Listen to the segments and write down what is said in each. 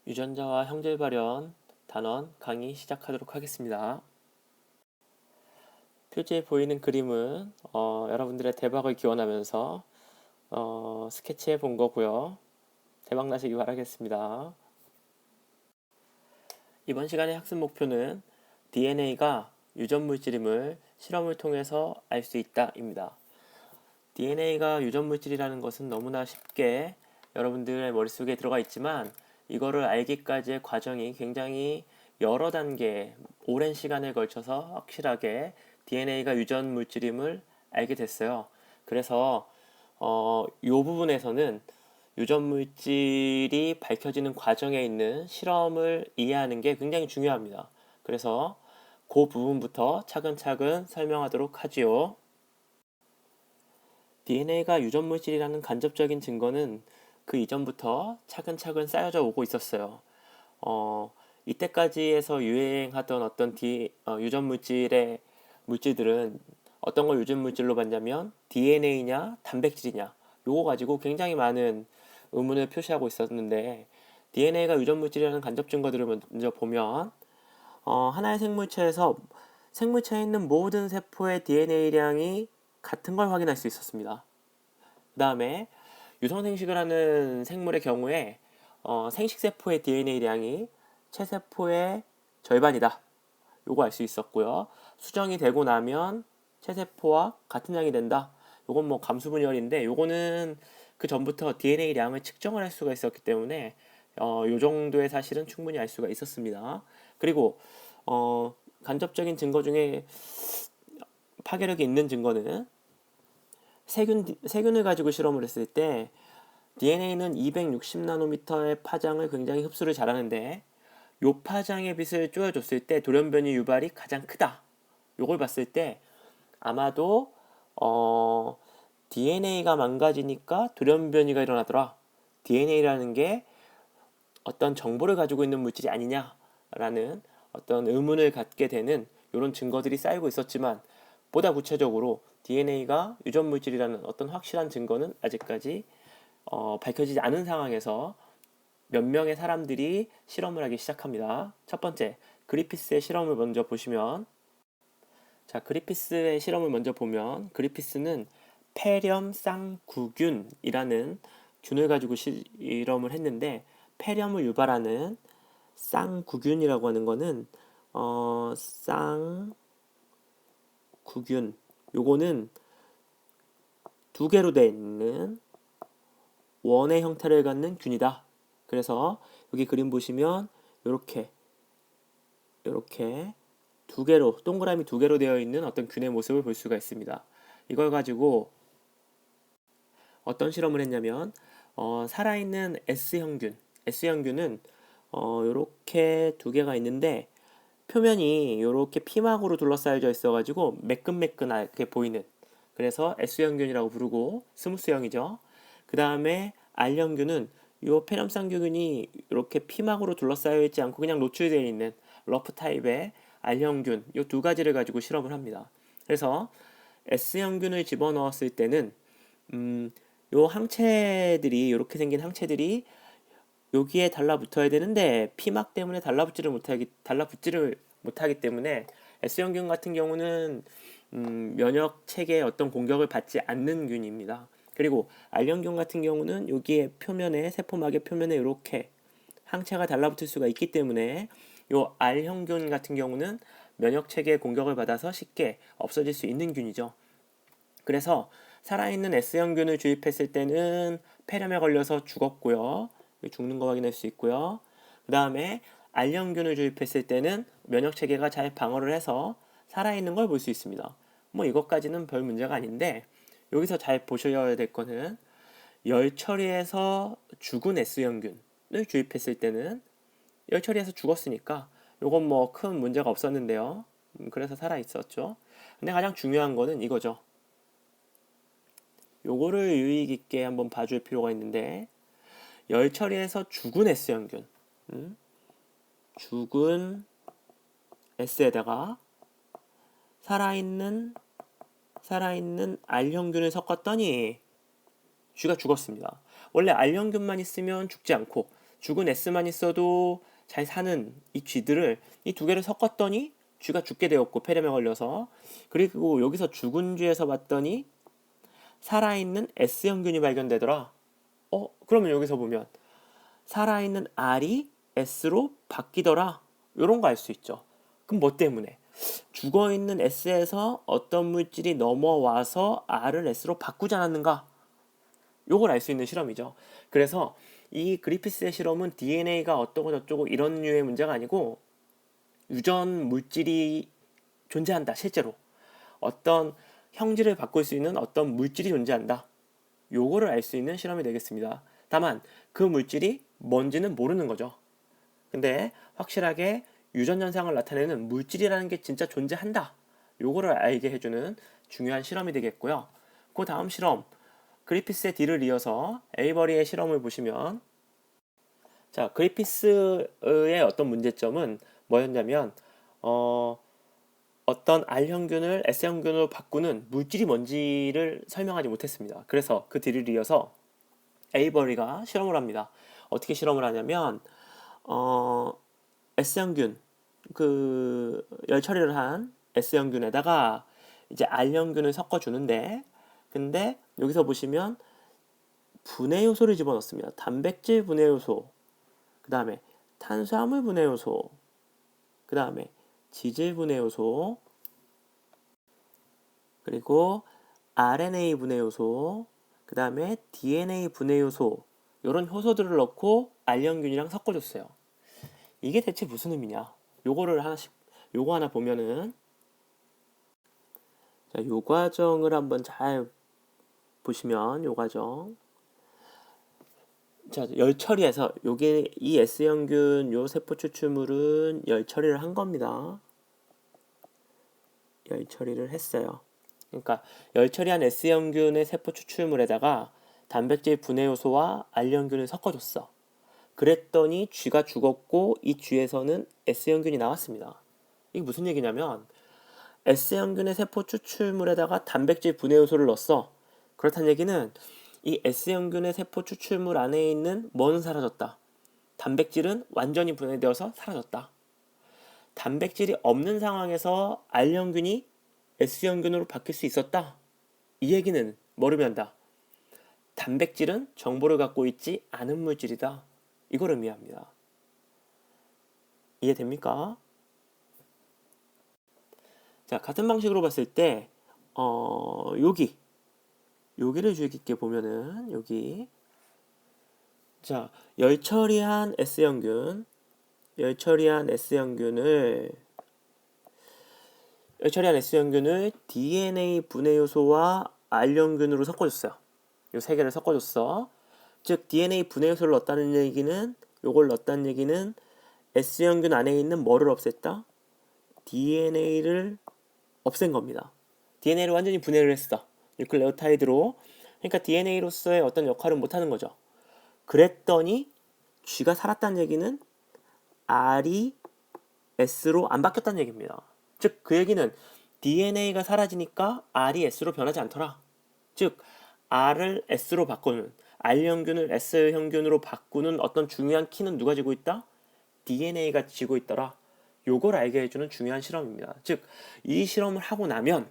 유전자와 형질 발현 단원 강의 시작하도록 하겠습니다. 표지에 보이는 그림은 여러분들의 대박을 기원하면서 스케치해 본 거고요. 대박 나시기 바라겠습니다. 이번 시간의 학습 목표는 DNA가 유전 물질임을 실험을 통해서 알 수 있다입니다. DNA가 유전 물질이라는 것은 너무나 쉽게 여러분들의 머릿속에 들어가 있지만 이거를 알기까지의 과정이 굉장히 여러 단계, 오랜 시간에 걸쳐서 확실하게 DNA가 유전 물질임을 알게 됐어요. 그래서 이 부분에서는 유전 물질이 밝혀지는 과정에 있는 실험을 이해하는 게 굉장히 중요합니다. 그래서 그 부분부터 차근차근 설명하도록 하지요. DNA가 유전 물질이라는 간접적인 증거는 그 이전부터 차근차근 쌓여져 오고 있었어요. 이때까지에서 유행하던 어떤 유전 물질의 물질들은 어떤 걸 유전 물질로 봤냐면 DNA냐 단백질이냐 요거 가지고 굉장히 많은 의문을 표시하고 있었는데 DNA가 유전 물질이라는 간접 증거들을 먼저 보면 하나의 생물체에 있는 모든 세포의 DNA량이 같은 걸 확인할 수 있었습니다. 그 다음에 유성생식을 하는 생물의 경우에 생식세포의 DNA량이 체세포의 절반이다. 요거 알 수 있었고요. 수정이 되고 나면 체세포와 같은 양이 된다. 요건 뭐 감수분열인데 요거는 그 전부터 DNA량을 측정을 할 수가 있었기 때문에 요 정도의 사실은 충분히 알 수가 있었습니다. 그리고 간접적인 증거 중에 파괴력이 있는 증거는 세균을 가지고 실험을 했을 때 DNA는 260나노미터의 파장을 굉장히 흡수를 잘하는데 요 파장의 빛을 쪼여줬을 때 돌연변이 유발이 가장 크다. 요걸 봤을 때 아마도 DNA가 망가지니까 돌연변이가 일어나더라. DNA라는 게 어떤 정보를 가지고 있는 물질이 아니냐라는 어떤 의문을 갖게 되는 이런 증거들이 쌓이고 있었지만 보다 구체적으로 DNA가 유전 물질이라는 어떤 확실한 증거는 아직까지 밝혀지지 않은 상황에서 몇 명의 사람들이 실험을 하기 시작합니다. 첫 번째, 그리피스의 실험을 먼저 보시면 그리피스의 실험을 먼저 보면 그리피스는 폐렴 쌍구균이라는 균을 가지고 실험을 했는데 폐렴을 유발하는 쌍구균이라고 하는 거는 쌍구균 요거는 두 개로 되어 있는 원의 형태를 갖는 균이다. 그래서 여기 그림 보시면 이렇게 두 개로 동그라미 두 개로 되어 있는 어떤 균의 모습을 볼 수가 있습니다. 이걸 가지고 어떤 실험을 했냐면 살아있는 S형균은 이렇게 두 개가 있는데 표면이 이렇게 피막으로 둘러싸여져 있어가지고 매끈매끈하게 보이는 그래서 S형균이라고 부르고 스무스형이죠. 그 다음에 R형균은 이 폐렴쌍균이 이렇게 피막으로 둘러싸여 있지 않고 그냥 노출되어 있는 러프 타입의 R형균 이 두 가지를 가지고 실험을 합니다. 그래서 S형균을 집어넣었을 때는 요 항체들이 이렇게 생긴 항체들이 여기에 달라붙어야 되는데 피막 때문에 달라붙지를 못하기 때문에 S형균 같은 경우는 면역 체계의 어떤 공격을 받지 않는 균입니다. 그리고 R형균 같은 경우는 여기에 표면에 세포막의 표면에 이렇게 항체가 달라붙을 수가 있기 때문에 요 R형균 같은 경우는 면역 체계의 공격을 받아서 쉽게 없어질 수 있는 균이죠. 그래서 살아있는 S형균을 주입했을 때는 폐렴에 걸려서 죽었고요. 죽는 거 확인할 수 있고요. 그 다음에 R형균을 주입했을 때는 면역 체계가 잘 방어를 해서 살아있는 걸 볼 수 있습니다. 뭐 이것까지는 별 문제가 아닌데 여기서 잘 보셔야 될 거는 열 처리해서 죽은 S형균을 주입했을 때는 열 처리해서 죽었으니까 이건 뭐 큰 문제가 없었는데요. 그래서 살아 있었죠. 근데 가장 중요한 거는 이거죠. 요거를 유의 깊게 한번 봐줄 필요가 있는데 열 처리해서 죽은 S형균 죽은 S에다가 살아있는 R형균을 섞었더니 쥐가 죽었습니다. 원래 R형균만 있으면 죽지 않고 죽은 S만 있어도 잘 사는 이 쥐들을 이 두 개를 섞었더니 쥐가 죽게 되었고 폐렴에 걸려서, 그리고 여기서 죽은 쥐에서 봤더니 살아있는 S형균이 발견되더라. 그러면 여기서 보면 살아있는 R이 S로 바뀌더라. 요런 거 알 수 있죠. 그럼 뭐 때문에? 죽어있는 S에서 어떤 물질이 넘어와서 R을 S로 바꾸지 않았는가? 요걸 알 수 있는 실험이죠. 그래서 이 그리피스의 실험은 DNA가 어떠고 저쩌고 이런 류의 문제가 아니고 유전 물질이 존재한다. 실제로 어떤 형질을 바꿀 수 있는 어떤 물질이 존재한다. 요거를 알 수 있는 실험이 되겠습니다. 다만 그 물질이 뭔지는 모르는 거죠. 근데 확실하게 유전 현상을 나타내는 물질이라는 게 진짜 존재한다. 요거를 알게 해주는 중요한 실험이 되겠고요. 그 다음 실험, 그리피스의 뒤를 이어서 에이버리의 실험을 보시면, 자, 그리피스의 어떤 문제점은 뭐였냐면 어떤 R형균을 S형균으로 바꾸는 물질이 뭔지를 설명하지 못했습니다. 그래서 그 뒤를 이어서 에이버리가 실험을 합니다. 어떻게 실험을 하냐면 S형균, 그 열처리를 한 S형균에다가 이제 R형균을 섞어주는데, 근데 여기서 보시면 분해 요소를 집어넣습니다. 단백질 분해 요소, 그 다음에 탄수화물 분해 요소, 그 다음에 지질 분해 요소, 그리고 RNA 분해 요소, 그 다음에 DNA 분해 요소, 이런 효소들을 넣고 R형균이랑 섞어줬어요. 이게 대체 무슨 의미냐? 요거 하나 보면은, 자, 요 과정을 한번 잘 보시면, 요 과정. 자, 열 처리해서 요게 이 S형균 요 세포 추출물은 열 처리를 한 겁니다. 열 처리를 했어요. 그러니까 열 처리한 S형균의 세포 추출물에다가 단백질 분해 요소와 R형균을 섞어줬어. 그랬더니 쥐가 죽었고 이 쥐에서는 S형균이 나왔습니다. 이게 무슨 얘기냐면 S형균의 세포 추출물에다가 단백질 분해 요소를 넣었어. 그렇다는 얘기는 이 S형균의 세포 추출물 안에 있는 뭐는 사라졌다. 단백질은 완전히 분해되어서 사라졌다. 단백질이 없는 상황에서 R형균이 S형균으로 바뀔 수 있었다. 이 얘기는 뭐를 의미한다? 단백질은 정보를 갖고 있지 않은 물질이다. 이걸 의미합니다. 이해됩니까? 자, 같은 방식으로 봤을 때 여기를 주의 깊게 보면은 여기, 자, 열처리한 S형균을 DNA 분해 요소와 R형균으로 섞어줬어요. 요 세 개를 섞어줬어. 즉 DNA 분해 요소를 넣었다는 얘기는, 요걸 넣었다는 얘기는 S형균 안에 있는 뭐를 없앴다? DNA를 없앤 겁니다. DNA를 완전히 분해를 했어. 뉴클레오타이드로. 그러니까 DNA로서의 어떤 역할을 못하는 거죠. 그랬더니 쥐가 살았다는 얘기는 R이 S로 안 바뀌었다는 얘기입니다. 즉 그 얘기는 DNA가 사라지니까 R이 S로 변하지 않더라. 즉 R을 S로 바꾸는, R형균을 S형균으로 바꾸는 어떤 중요한 키는 누가 쥐고 있다? DNA가 쥐고 있더라. 요걸 알게 해주는 중요한 실험입니다. 즉 이 실험을 하고 나면,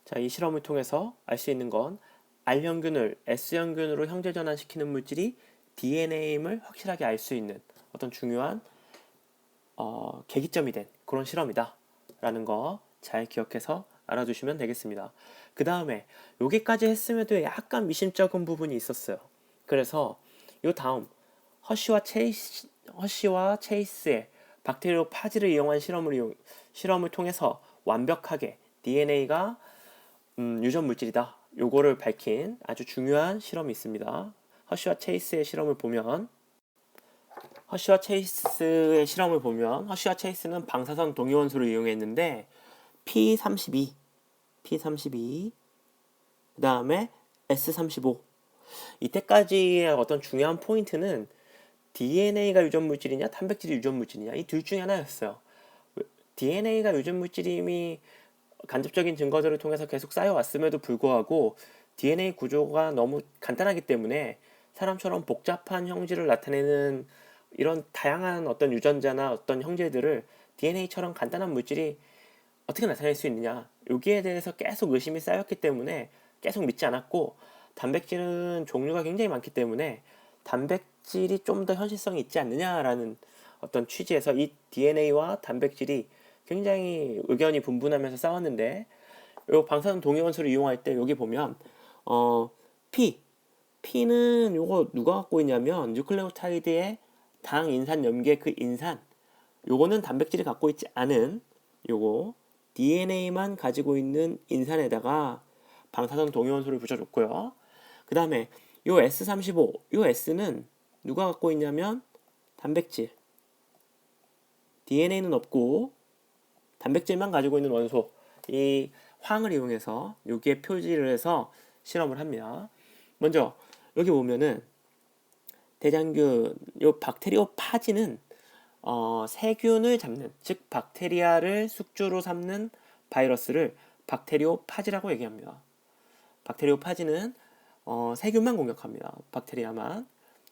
자, 이 실험을 통해서 알 수 있는 건 R형균을 S형균으로 형제 전환시키는 물질이 DNA임을 확실하게 알 수 있는 어떤 중요한 계기점이 된 그런 실험이다 라는 거 잘 기억해서 알아두시면 되겠습니다. 그 다음에 여기까지 했음에도 약간 미심쩍은 부분이 있었어요. 그래서 요 다음 허쉬와 체이스의 박테리오 파지를 이용한 실험을 통해서 완벽하게 DNA가 유전 물질이다, 요거를 밝힌 아주 중요한 실험이 있습니다. 허쉬와 체이스의 실험을 보면 허쉬와 체이스는 방사선 동위원소를 이용했는데 P32, 그 다음에 S35. 이때까지의 어떤 중요한 포인트는 DNA가 유전 물질이냐 단백질이 유전 물질이냐 이 둘 중에 하나였어요. DNA가 유전 물질임이 간접적인 증거들을 통해서 계속 쌓여왔음에도 불구하고 DNA 구조가 너무 간단하기 때문에 사람처럼 복잡한 형질을 나타내는 이런 다양한 어떤 유전자나 어떤 형질들을 DNA처럼 간단한 물질이 어떻게 나타낼 수 있느냐, 여기에 대해서 계속 의심이 쌓였기 때문에 계속 믿지 않았고, 단백질은 종류가 굉장히 많기 때문에 단백질이 좀 더 현실성이 있지 않느냐라는 어떤 취지에서 이 DNA와 단백질이 굉장히 의견이 분분하면서 싸웠는데, 요 방사선 동위원소를 이용할 때 여기 보면 어 P P는 요거 누가 갖고 있냐면 뉴클레오타이드의 당 인산 염계 그 인산, 요거는 단백질이 갖고 있지 않은 요거 DNA만 가지고 있는 인산에다가 방사선 동위원소를 붙여줬고요. 그 다음에 요 S35, 요 S는 누가 갖고 있냐면 단백질, DNA는 없고 단백질만 가지고 있는 원소, 이 황을 이용해서 여기에 표시를 해서 실험을 합니다. 먼저 여기 보면은 대장균, 요 박테리오파지는 세균을 잡는, 즉 박테리아를 숙주로 삼는 바이러스를 박테리오파지라고 얘기합니다. 박테리오파지는 세균만 공격합니다. 박테리아만.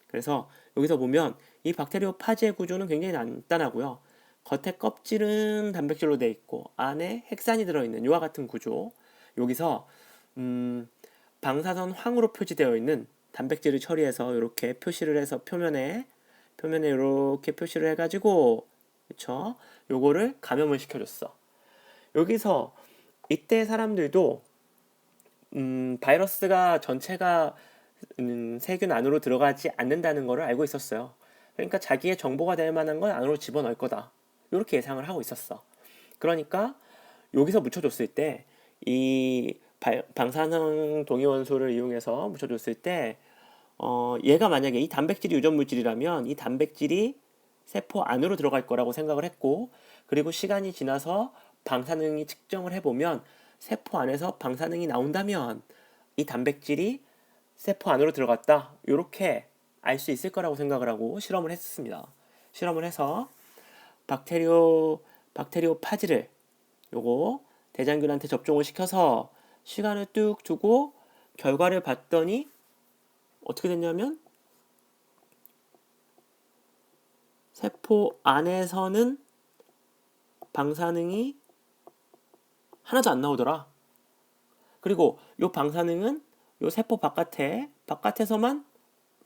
그래서 여기서 보면 이 박테리오파지의 구조는 굉장히 간단하고요. 겉에 껍질은 단백질로 되어 있고 안에 핵산이 들어있는 이와 같은 구조. 여기서 방사선 황으로 표시되어 있는 단백질을 처리해서 이렇게 표시를 해서 표면에 이렇게 표시를 해가지고, 그쵸? 요거를 감염을 시켜줬어. 여기서 이때 사람들도 바이러스가 전체가 세균 안으로 들어가지 않는다는 것을 알고 있었어요. 그러니까 자기의 정보가 될 만한 건 안으로 집어넣을 거다, 이렇게 예상을 하고 있었어. 그러니까 여기서 묻혀줬을 때 이 방사능 동위원소를 이용해서 묻혀줬을 때 얘가 만약에 이 단백질이 유전 물질이라면 이 단백질이 세포 안으로 들어갈 거라고 생각을 했고, 그리고 시간이 지나서 방사능이 측정을 해보면 세포 안에서 방사능이 나온다면 이 단백질이 세포 안으로 들어갔다, 이렇게 알 수 있을 거라고 생각을 하고 실험을 했습니다. 실험을 해서 박테리오파지를 요거 대장균한테 접종을 시켜서 시간을 뚝 두고 결과를 봤더니 어떻게 됐냐면 세포 안에서는 방사능이 하나도 안 나오더라. 그리고 요 방사능은 요 세포 바깥에서만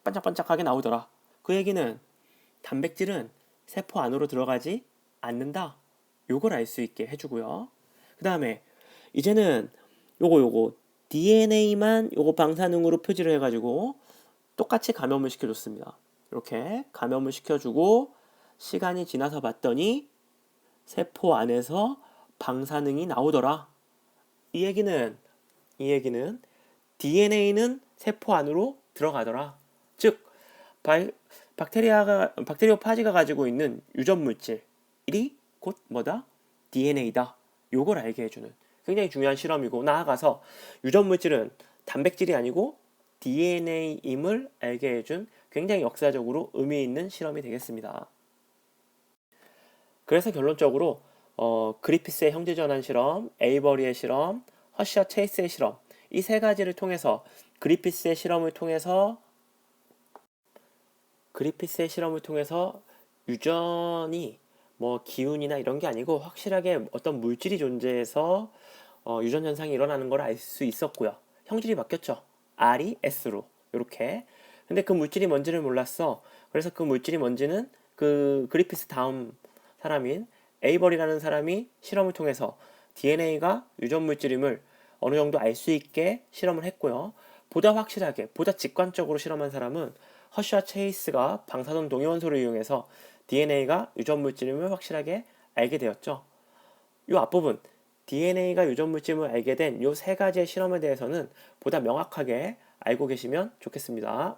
반짝반짝하게 나오더라. 그 얘기는 단백질은 세포 안으로 들어가지 않는다, 요걸 알 수 있게 해주고요. 그 다음에 이제는 요거 DNA만 요거 방사능으로 표시를 해가지고 똑같이 감염을 시켜줬습니다. 이렇게 감염을 시켜주고 시간이 지나서 봤더니 세포 안에서 방사능이 나오더라. 이 얘기는 DNA는 세포 안으로 들어가더라. 즉 박테리오파지가 가지고 있는 유전 물질이 곧 뭐다? DNA다. 요걸 알게 해주는 굉장히 중요한 실험이고, 나아가서 유전 물질은 단백질이 아니고 DNA임을 알게 해준 굉장히 역사적으로 의미 있는 실험이 되겠습니다. 그래서 결론적으로 그리피스의 형제전환 실험, 에이버리의 실험, 허쉬와 체이스의 실험, 이 세 가지를 통해서 그리피스의 실험을 통해서 유전이 뭐 기운이나 이런 게 아니고 확실하게 어떤 물질이 존재해서 유전 현상이 일어나는 걸 알 수 있었고요. 형질이 바뀌었죠. R이 S로 이렇게. 근데 그 물질이 뭔지를 몰랐어. 그래서 그 물질이 뭔지는 그 그리피스 다음 사람인 에이버리라는 사람이 실험을 통해서 DNA가 유전 물질임을 어느 정도 알 수 있게 실험을 했고요. 보다 확실하게, 보다 직관적으로 실험한 사람은 허쉬와 체이스가 방사선 동위원소를 이용해서 DNA가 유전 물질임을 확실하게 알게 되었죠. 이 앞부분 DNA가 유전 물질임을 알게 된 이 세 가지의 실험에 대해서는 보다 명확하게 알고 계시면 좋겠습니다.